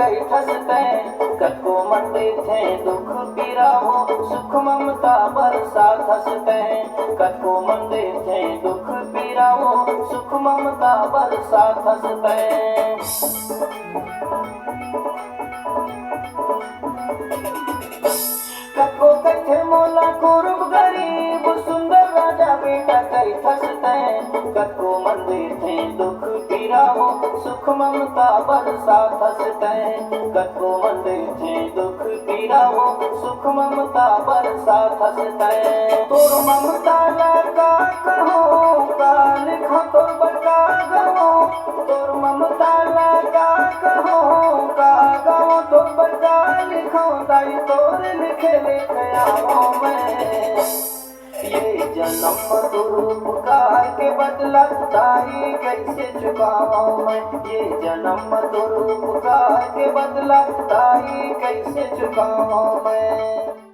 कई ठसते कतको मंदे थे दुख पीरावो सुख ममता बरसात हंसते कतको मंदे थे दुख पीरावो सुख ममता बरसात हंसते। कतको कथे मोला कुरुब गरीब सुंदर राजा बेटा कई ठसते कतको मंदे थे दुख पीरावो सुख ममता बरसात हंसते कतको मंदे थे दुख पीरावो सुख ममता बरसात हंसते। तोर ममता लगा कहो का लिखो तोर बता गहो तोर ममता लगा कहो का गहो तोर बता लिखो ताई तोर लिखे लिखे आओ मैं ये जन्म दुरुपकार के बदला ताई कैसे चुकाऊं मैं ये जन्म दुरुपकार के बदला ताई कैसे चुकाऊं मैं।